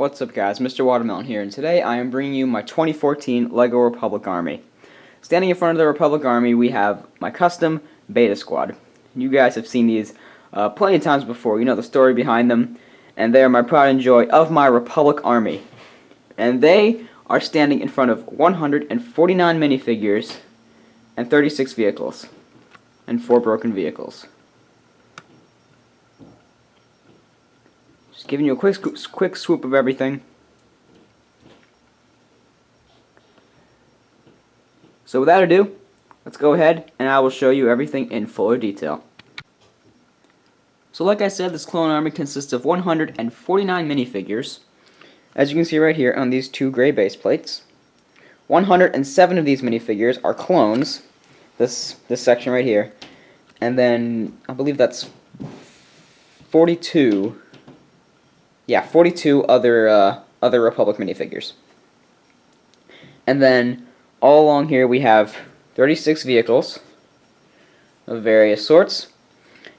What's up guys, MisterWaterMelon here, and today I am bringing you my 2014 LEGO Republic Army. Standing in front of the Republic Army we have my custom Beta Squad. You guys have seen these plenty of times before, you know the story behind them, and they are my pride and joy of my Republic Army. And they are standing in front of 149 minifigures and 36 vehicles, and 4 broken vehicles. Just giving you a quick swoop of everything. So without ado, let's go ahead and I will show you everything in fuller detail. So like I said, this clone army consists of 149 minifigures, as you can see right here on these 2 gray base plates. 107 of these minifigures are clones, this section right here, and then I believe that's 42 other Republic minifigures. And then all along here we have 36 vehicles of various sorts,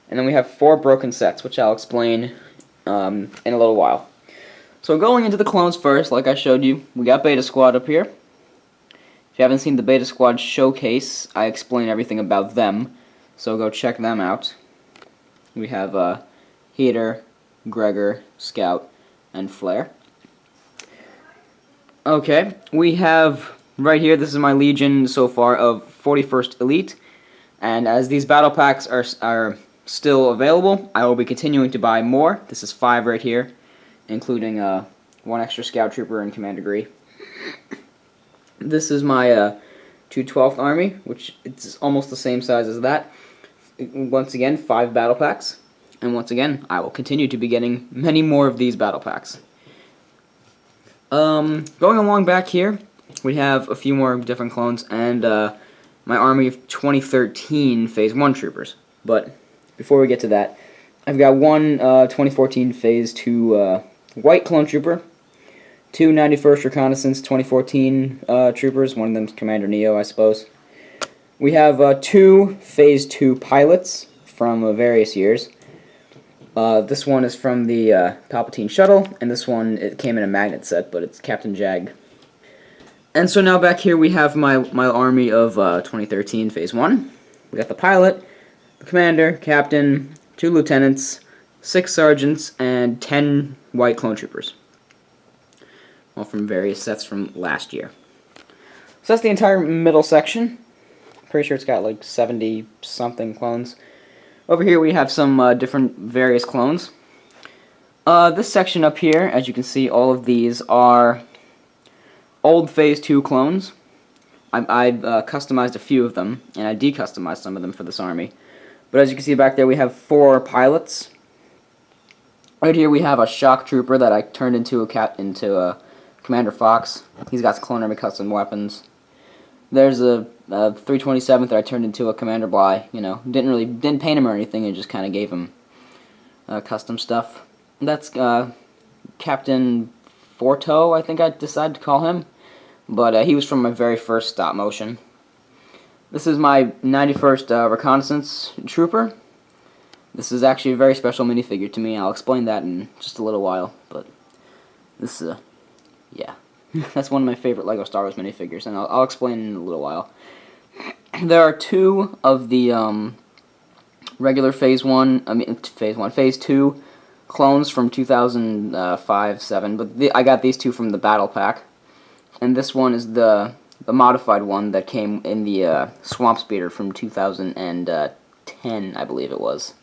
and then we have 4 broken sets, which I'll explain in a little while. So going into the clones first, like I showed you, we got Beta Squad up here. If you haven't seen the Beta Squad showcase, I explain everything about them, so go check them out. We have Heater, Gregor, Scout, and Flare. Okay, we have right here, this is my Legion so far of 41st Elite, and as these battle packs are still available, I will be continuing to buy more. This is 5 right here, including 1 extra Scout Trooper and Commander Gree. This is my 212th Army, which it's almost the same size as that. Once again, 5 battle packs. And once again, I will continue to be getting many more of these battle packs. Going along back here, we have a few more different clones and my army of 2013 Phase 1 troopers. But before we get to that, I've got 1 2014 Phase 2 white clone trooper, 2 91st Reconnaissance 2014 troopers, one of them's Commander Neo, I suppose. We have 2 Phase 2 pilots from various years. This one is from the Palpatine shuttle, and this one, it came in a magnet set, but it's Captain Jag. And so now back here we have my army of 2013 Phase 1. We got the pilot, the commander, captain, 2 lieutenants, 6 sergeants, and 10 white clone troopers. All from various sets from last year. So that's the entire middle section. Pretty sure it's got like 70-something clones. Over here we have some different various clones. This section up here, as you can see, all of these are old Phase 2 clones. I customized a few of them, and I decustomized some of them for this army. But as you can see back there, we have 4 pilots. Right here we have a shock trooper that I turned into a Commander Fox. He's got clone army custom weapons. There's a 327th that I turned into a Commander Bly. You know, didn't paint him or anything, and just kind of gave him custom stuff. That's Captain Forto, I think I decided to call him, but he was from my very first stop motion. This is my 91st Reconnaissance Trooper. This is actually a very special minifigure to me. I'll explain that in just a little while, but this yeah. That's one of my favorite LEGO Star Wars minifigures, and I'll explain in a little while. There are 2 of the regular Phase 2 clones from 2005-07, but I got these 2 from the Battle Pack, and this one is the modified one that came in the Swamp Speeder from 2010, I believe it was.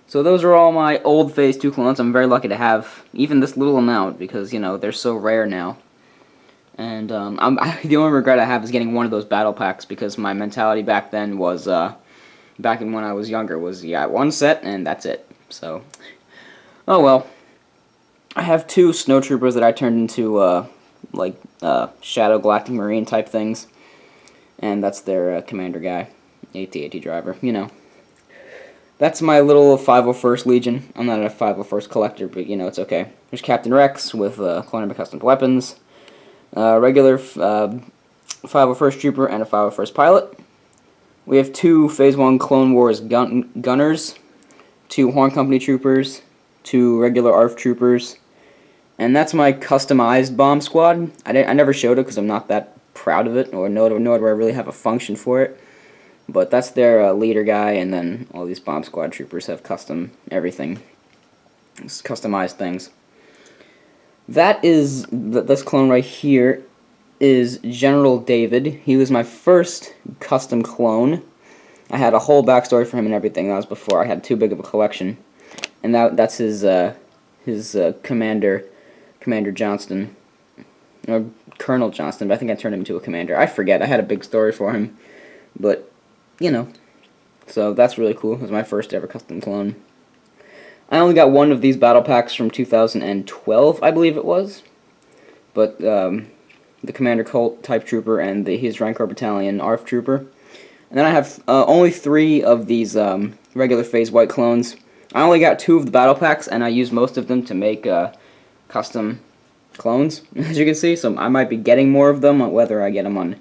So those are all my old Phase 2 clones. I'm very lucky to have even this little amount because, you know, they're so rare now. And the only regret I have is getting one of those battle packs because my mentality back then was, back in when I was younger, was, yeah, 1 set and that's it. So, oh well. I have 2 snowtroopers that I turned into, Shadow Galactic Marine type things. And that's their commander guy, AT-AT driver, you know. That's my little 501st Legion. I'm not a 501st collector, but, you know, it's okay. There's Captain Rex with clone army custom weapons, regular 501st Trooper, and a 501st Pilot. We have 2 Phase 1 Clone Wars gunners, 2 Horn Company Troopers, 2 regular ARF Troopers, And that's my customized bomb squad. I never showed it because I'm not that proud of it, or nor do I really have a function for it. But that's their leader guy, and then all these bomb squad troopers have custom everything. It's customized things. This clone right here is General David. He was my first custom clone. I had a whole backstory for him and everything. That was before I had too big of a collection. And that's his commander, Commander Johnston, or Colonel Johnston, but I think I turned him into a commander. I forget. I had a big story for him, but, you know. So that's really cool. It was my first ever custom clone. I only got one of these battle packs from 2012, I believe it was. But the Commander Colt Type Trooper and his Rancor Battalion ARF Trooper. And then I have only 3 of these regular phase white clones. I only got 2 of the battle packs, and I used most of them to make custom clones, as you can see. So I might be getting more of them, whether I get them on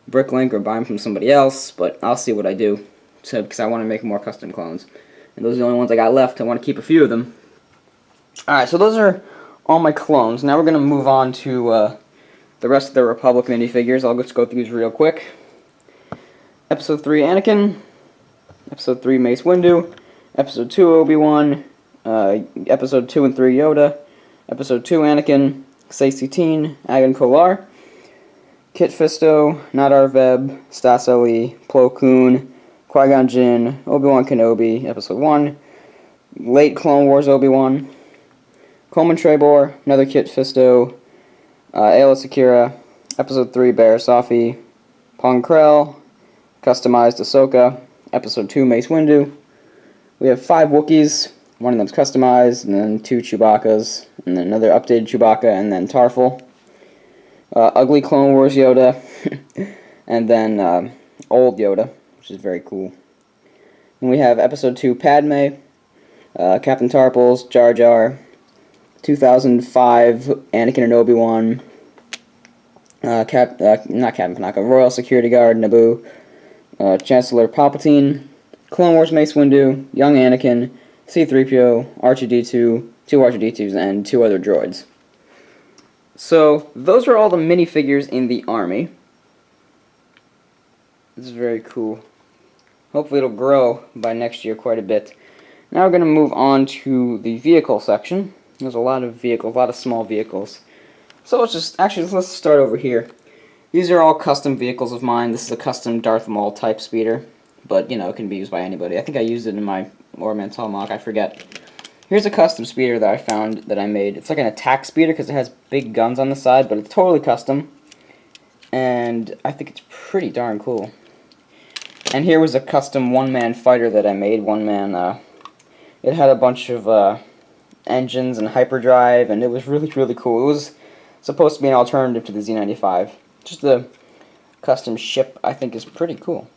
Bricklink or buy them from somebody else, but I'll see what I do, because I want to make more custom clones. And those are the only ones I got left. I want to keep a few of them. Alright, so those are all my clones. Now we're going to move on to the rest of the Republic minifigures. I'll just go through these real quick. Episode 3 Anakin, Episode 3 Mace Windu, Episode 2 Obi-Wan, Episode 2 and 3 Yoda, Episode 2 Anakin, Saesee Tiin, Agan Kolar, Kit Fisto, Nadar Veb, Stas Ali, Plo Koon, Qui-Gon Jinn, Obi-Wan Kenobi, Episode 1, late Clone Wars Obi-Wan, Coleman Trebor, another Kit Fisto, Aayla Secura, Episode 3 Barriss Offee, Pong Krell, customized Ahsoka, Episode 2 Mace Windu. We have 5 Wookiees, one of them's customized, and then 2 Chewbacca's, and then another updated Chewbacca, and then Tarful. Ugly Clone Wars Yoda, and then old Yoda, which is very cool. And we have Episode 2 Padme, Captain Tarpals, Jar Jar, 2005 Anakin and Obi-Wan, not Captain Panaka, Royal Security Guard, Naboo, Chancellor Palpatine, Clone Wars Mace Windu, Young Anakin, C-3PO, R2-D2, 2 R2-D2s, and 2 other droids. So, those are all the minifigures in the army. This is very cool. Hopefully it'll grow by next year quite a bit. Now we're going to move on to the vehicle section. There's a lot of vehicles, a lot of small vehicles. So let's start over here. These are all custom vehicles of mine. This is a custom Darth Maul type speeder, but you know, it can be used by anybody. I think I used it in my Ormantal mock, I forget. Here's a custom speeder that I found that I made. It's like an attack speeder because it has big guns on the side, but it's totally custom. And I think it's pretty darn cool. And here was a custom one-man fighter that I made. It had a bunch of engines and hyperdrive, and it was really, really cool. It was supposed to be an alternative to the Z95. Just a custom ship, I think, is pretty cool.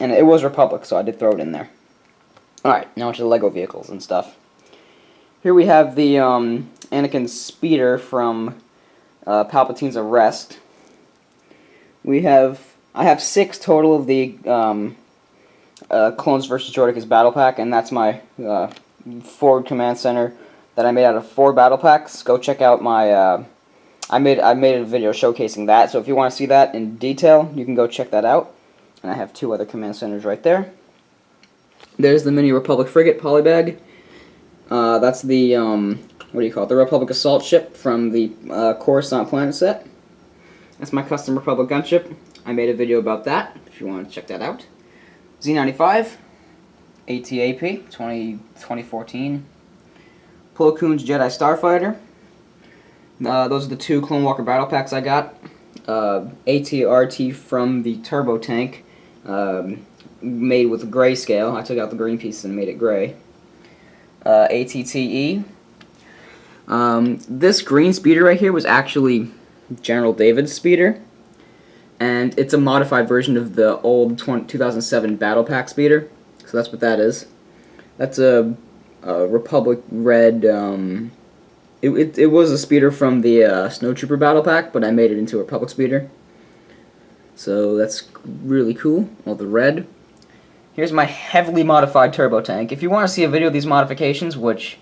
And it was Republic, so I did throw it in there. Alright, now onto the Lego vehicles and stuff. Here we have the Anakin speeder from Palpatine's arrest. I have 6 total of the Clones vs. Droidekas battle pack, and that's my forward command center that I made out of 4 battle packs. Go check out my I made a video showcasing that, so if you want to see that in detail, you can go check that out. And I have 2 other command centers right there. There's the Mini Republic Frigate Polybag. That's the what do you call it? The Republic Assault Ship from the Coruscant planet set. That's my custom Republic gunship. I made a video about that, if you want to check that out. Z95, ATAP, 2014. Plo Koon's Jedi Starfighter. Those are the 2 Clone Walker battle packs I got. ATRT from the Turbo Tank, made with grayscale. I took out the green piece and made it gray. ATTE. This green speeder right here was actually General David's speeder, and it's a modified version of the old 2007 Battle Pack speeder, so that's what that is. That's a Republic Red, it was a speeder from the Snowtrooper Battle Pack, but I made it into a Republic speeder, so that's really cool, all the red. Here's my heavily modified turbo tank. If you want to see a video of these modifications, which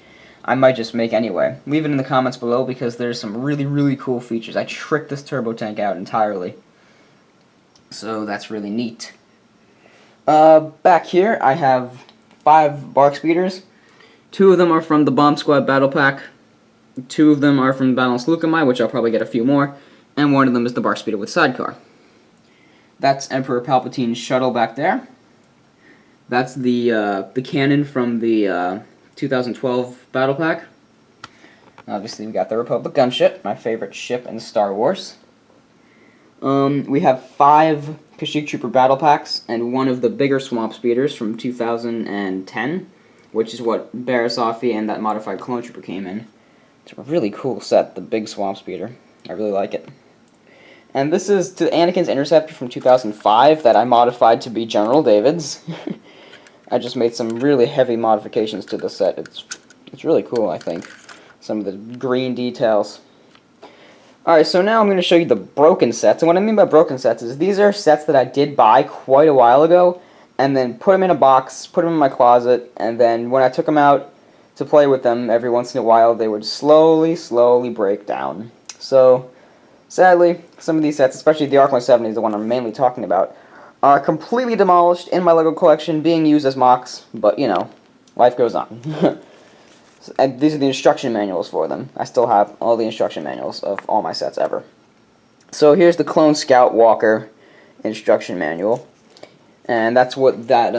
I might just make anyway. Leave it in the comments below because there's some really, really cool features. I tricked this turbo tank out entirely. So that's really neat. Back here I have 5 bark speeders. 2 of them are from the Bomb Squad Battle Pack. 2 of them are from Battle Slukamai, which I'll probably get a few more. And 1 of them is the bark speeder with sidecar. That's Emperor Palpatine's shuttle back there. That's the cannon from the 2012 Battle Pack. Obviously, we got the Republic gunship, my favorite ship in Star Wars. We have 5 Kashyyyk Trooper Battle Packs and 1 of the bigger Swamp Speeders from 2010, which is what Barasafi and that modified Clone Trooper came in. It's a really cool set, the big Swamp Speeder. I really like it. And this is to Anakin's Interceptor from 2005 that I modified to be General David's. I just made some really heavy modifications to the set. It's really cool, I think. Some of the green details. Alright, so now I'm going to show you the broken sets. And what I mean by broken sets is these are sets that I did buy quite a while ago, and then put them in a box, put them in my closet, and then when I took them out to play with them every once in a while, they would slowly break down. So, sadly, some of these sets, especially the Arc 170 is the one I'm mainly talking about, are completely demolished in my LEGO collection, being used as mocks, but, you know, life goes on. And these are the instruction manuals for them. I still have all the instruction manuals of all my sets ever. So here's the Clone Scout Walker instruction manual, and that's what that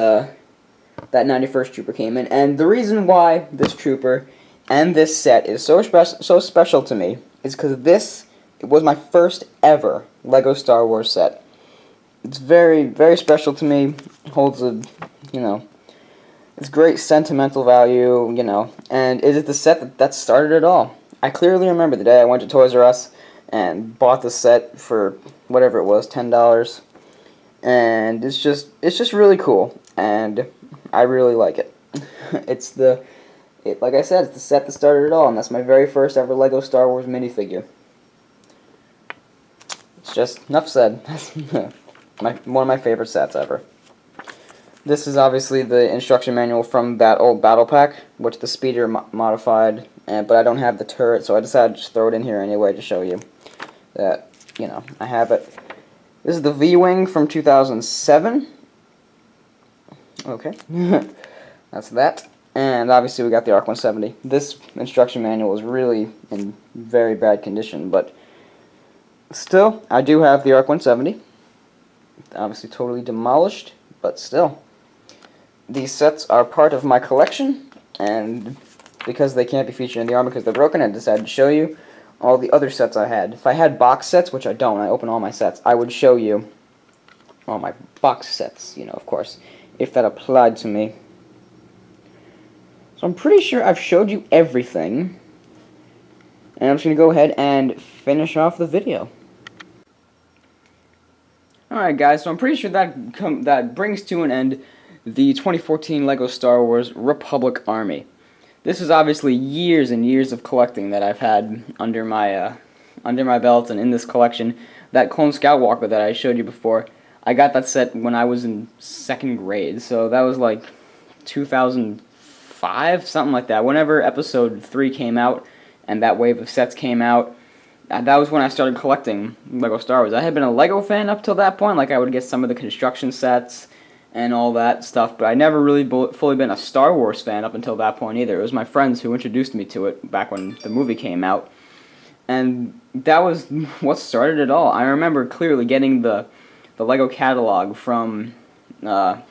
91st Trooper came in. And the reason why this Trooper and this set is so special to me is because this was my first ever LEGO Star Wars set. It's very, very special to me. It holds a, you know, it's great sentimental value, you know, and it is the set that started it all. I clearly remember the day I went to Toys R Us and bought the set for whatever it was, $10, and it's just really cool, and I really like it. Like I said, it's the set that started it all, and that's my very first ever LEGO Star Wars minifigure. It's just enough said. One of my favorite sets ever. This is obviously the instruction manual from that old battle pack, which the speeder modified, but I don't have the turret, so I decided to just throw it in here anyway to show you that, you know, I have it. This is the V-Wing from 2007. Okay. That's that. And obviously we got the Arc 170. This instruction manual is really in very bad condition, but still, I do have the Arc 170. Obviously totally demolished, but still. These sets are part of my collection, and because they can't be featured in the army because they're broken, I decided to show you all the other sets I had. If I had box sets, which I don't, I open all my sets, I would show you all my box sets, you know, of course, if that applied to me. So I'm pretty sure I've showed you everything, and I'm just going to go ahead and finish off the video. Alright guys, so I'm pretty sure that brings to an end the 2014 LEGO Star Wars Republic Army. This is obviously years and years of collecting that I've had under my belt and in this collection. That Clone Scout Walker that I showed you before, I got that set when I was in 2nd grade, so that was like 2005, something like that. Whenever Episode 3 came out and that wave of sets came out, that was when I started collecting LEGO Star Wars. I had been a LEGO fan up till that point, like I would get some of the construction sets and all that stuff, but I never really fully been a Star Wars fan up until that point either. It was my friends who introduced me to it back when the movie came out, and that was what started it all. I remember clearly getting the LEGO catalog from, I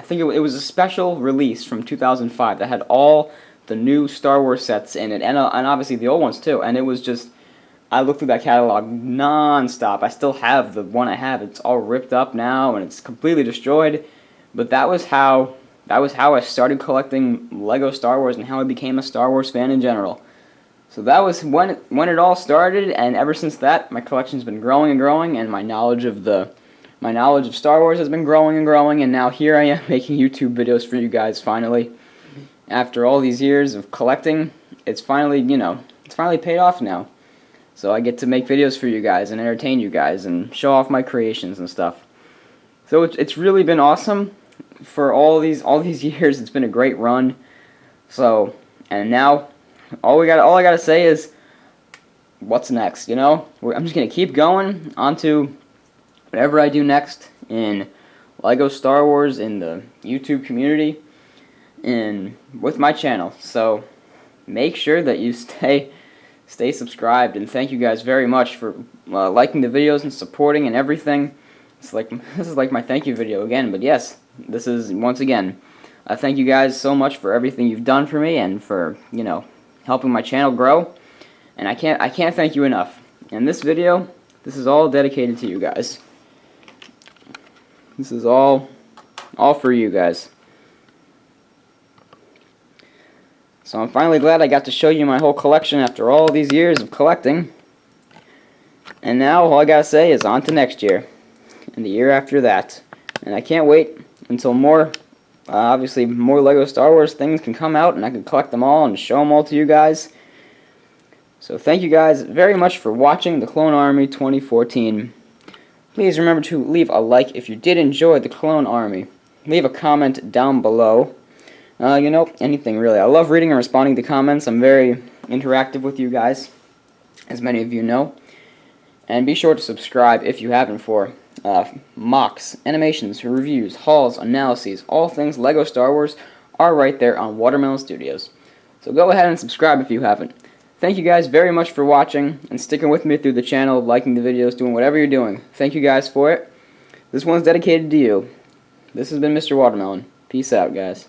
think it was a special release from 2005 that had all the new Star Wars sets in it, and obviously the old ones too, and it was just, I looked through that catalog non-stop. I still have the one I have. It's all ripped up now and it's completely destroyed. But that was how I started collecting LEGO Star Wars and how I became a Star Wars fan in general. So that was when it all started, and ever since that, my collection's been growing and growing, and my knowledge of Star Wars has been growing and growing, and now here I am making YouTube videos for you guys finally. After all these years of collecting, it's finally, you know, it's finally paid off now. So I get to make videos for you guys and entertain you guys and show off my creations and stuff. So it's really been awesome for all these years. It's been a great run. So, and now all I gotta say is, what's next? You know, I'm just gonna keep going on to whatever I do next in Lego Star Wars, in the YouTube community, and with my channel. So make sure that you stay subscribed, and thank you guys very much for liking the videos and supporting and everything. It's like this is like my thank you video again, but yes, this is once again. Thank you guys so much for everything you've done for me and for, you know, helping my channel grow. And I can't thank you enough. And this video, this is all dedicated to you guys. This is all for you guys. So I'm finally glad I got to show you my whole collection after all these years of collecting. And now all I gotta say is on to next year. And the year after that. And I can't wait until more, obviously more Lego Star Wars things can come out and I can collect them all and show them all to you guys. So thank you guys very much for watching the Clone Army 2014. Please remember to leave a like if you did enjoy the Clone Army. Leave a comment down below. You know, anything really. I love reading and responding to comments. I'm very interactive with you guys, as many of you know. And be sure to subscribe if you haven't for mocks, animations, reviews, hauls, analyses, all things Lego Star Wars are right there on Watermelon Studios. So go ahead and subscribe if you haven't. Thank you guys very much for watching and sticking with me through the channel, liking the videos, doing whatever you're doing. Thank you guys for it. This one's dedicated to you. This has been Mr. Watermelon. Peace out, guys.